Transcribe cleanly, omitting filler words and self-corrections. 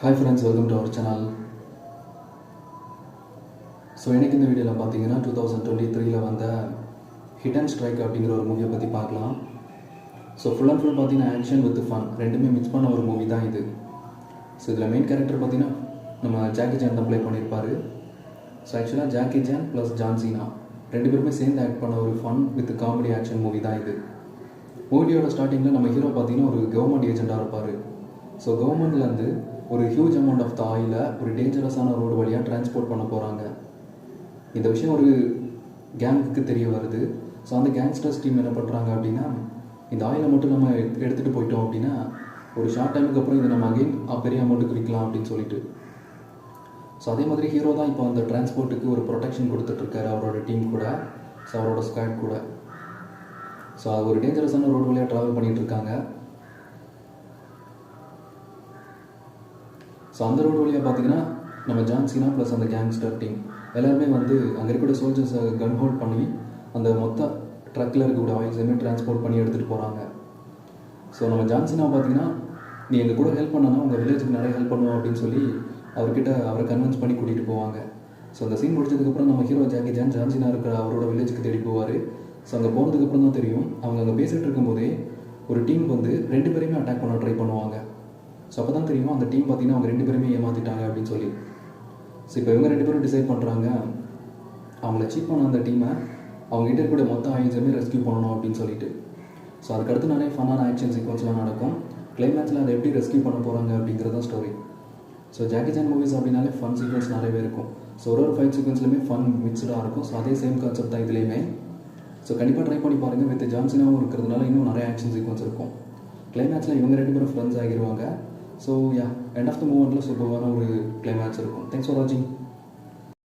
Hi friends, welcome to our channel. So எனக்கு இந்த வீடியோவில் பார்த்தீங்கன்னா 2023 வந்த ஹிட் அண்ட் ஸ்ட்ரைக் அப்படிங்கிற ஒரு மூவியை பற்றி பார்க்கலாம். ஸோ ஃபுல் அண்ட் ஃபுல் பார்த்தீங்கன்னா ஆக்ஷன் வித் ஃபன் ரெண்டுமே மிக்ஸ் பண்ண ஒரு மூவி தான் இது. ஸோ இதில் மெயின் கேரக்டர் பார்த்தீங்கன்னா நம்ம ஜாக்கி சான் தான் ப்ளே பண்ணியிருப்பார். ஸோ ஆக்சுவலாக Jackie Chan plus John Cena ரெண்டு பேருமே சேர்ந்து ஆக்ட் பண்ண ஒரு fun with comedy action movie தான் இது. மூவியோட ஸ்டார்டிங்கில் நம்ம ஹீரோ பார்த்தீங்கன்னா ஒரு கவர்மெண்ட் ஏஜென்ட்டாக இருப்பார். ஸோ கவர்மெண்ட்லேருந்து ஒரு ஹியூஜ் அமௌண்ட் ஆஃப் த ஆயிலை ஒரு டேஞ்சரஸான ரோடு வழியாக டிரான்ஸ்போர்ட் பண்ண போகிறாங்க. இந்த விஷயம் ஒரு கேங்குக்கு தெரிய வருது. ஸோ அந்த கேங்ஸ்டர்ஸ் டீம் என்ன பண்ணுறாங்க அப்படின்னா, இந்த ஆயிலை மட்டும் நம்ம எடுத்துகிட்டு போயிட்டோம் அப்படின்னா ஒரு ஷார்ட் டைமுக்கு அப்புறம் இதை நம்ம அகைன் பெரிய அமௌண்ட்டுக்கு விற்கலாம் அப்படின்னு சொல்லிட்டு. ஸோ அதே மாதிரி ஹீரோ தான் இப்போ அந்த டிரான்ஸ்போர்ட்டுக்கு ஒரு ப்ரொடெக்ஷன் கொடுத்துட்ருக்காரு அவரோட டீம் கூட, ஸோ அவரோட ஸ்குவாட் கூட. ஸோ அது ஒரு டேஞ்சரஸான ரோடு வழியாக ட்ராவல் பண்ணிகிட்டு இருக்காங்க. ஸோ அந்த ரோடு வழியாக பார்த்தீங்கன்னா நம்ம ஜான் சீனா ப்ளஸ் அந்த கேங்ஸ்டர் டீம் எல்லாருமே வந்து அங்கே இருக்கிற சோல்ஜர்ஸை கன் ஹோல்ட் பண்ணி அந்த மொத்த ட்ரக்கில் இருக்கக்கூடிய ஆயில்ஸையுமே டிரான்ஸ்போர்ட் பண்ணி எடுத்துகிட்டு போகிறாங்க. ஸோ நம்ம ஜான் சீனா பார்த்தீங்கன்னா, நீ எங்கள் கூட ஹெல்ப் பண்ணனா உங்கள் வில்லேஜுக்கு நிறைய ஹெல்ப் பண்ணுவோம் அப்படின்னு சொல்லி அவரை கன்வின்ஸ் பண்ணி கூட்டிகிட்டு போவாங்க. ஸோ அந்த சீன் முடிச்சதுக்கப்புறம் நம்ம ஹீரோ ஜான் சீனா இருக்கிற அவரோட வில்லேஜுக்கு தேடி போவார். ஸோ அங்கே போனதுக்கப்புறம் தான் தெரியும், அவங்க அங்கே பேசிகிட்டு இருக்கும்போதே ஒரு டீம் வந்து ரெண்டு பேரையுமே அட்டாக் பண்ண ட்ரை பண்ணுவாங்க. ஸோ அப்போ தான் தெரியும் அந்த டீம் பார்த்தீங்கன்னா அவங்க ரெண்டு பேருமே ஏமாற்றிட்டாங்க அப்படின்னு சொல்லி. ஸோ இப்போ இவங்க ரெண்டு பேரும் டிசைட் பண்ணுறாங்க, அவங்கள சீட் பண்ண அந்த டீமை அவங்ககிட்ட இருக்கிற மொத்த ஆயில்ஸுமே ரெஸ்கியூ பண்ணணும் அப்படின்னு சொல்லிட்டு. ஸோ அதுக்கடுத்து நிறைய ஃபன்னான ஆக்ஷன் சீக்வன்ஸ்லாம் நடக்கும். கிளைமேக்ஸில் அதை எப்படி ரெஸ்கியூ பண்ண போகிறாங்க அப்படிங்கிறதான் story. So Jackie Chan movies அப்படின்னாலே ஃபன் சீக்வன்ஸ் நிறையவே இருக்கும். ஸோ ஒரு ஃபைட் சீக்வன்ஸ்லையுமே ஃபன் மிக்ஸ்டாக இருக்கும். ஸோ அதே சேம் கான்செப்ட் தான் இதுலேயுமே. ஸோ கண்டிப்பாக ட்ரை பண்ணி பாருங்கள். வித் ஜான் சீனாவும் இருக்கிறதுனால இன்னும் நிறைய ஆக்ஷன் சீக்வன்ஸ் இருக்கும். கிளைமேக்ஸில் இவங்க ரெண்டு பேரும் ஃப்ரெண்ட்ஸ் ஆகிடுவாங்க. So ya, end of the மூமெண்ட்டில் சூப்பரான ஒரு கிளைமேக்ஸ் இருக்கும். தேங்க்ஸ் ஃபார் வாட்சிங்.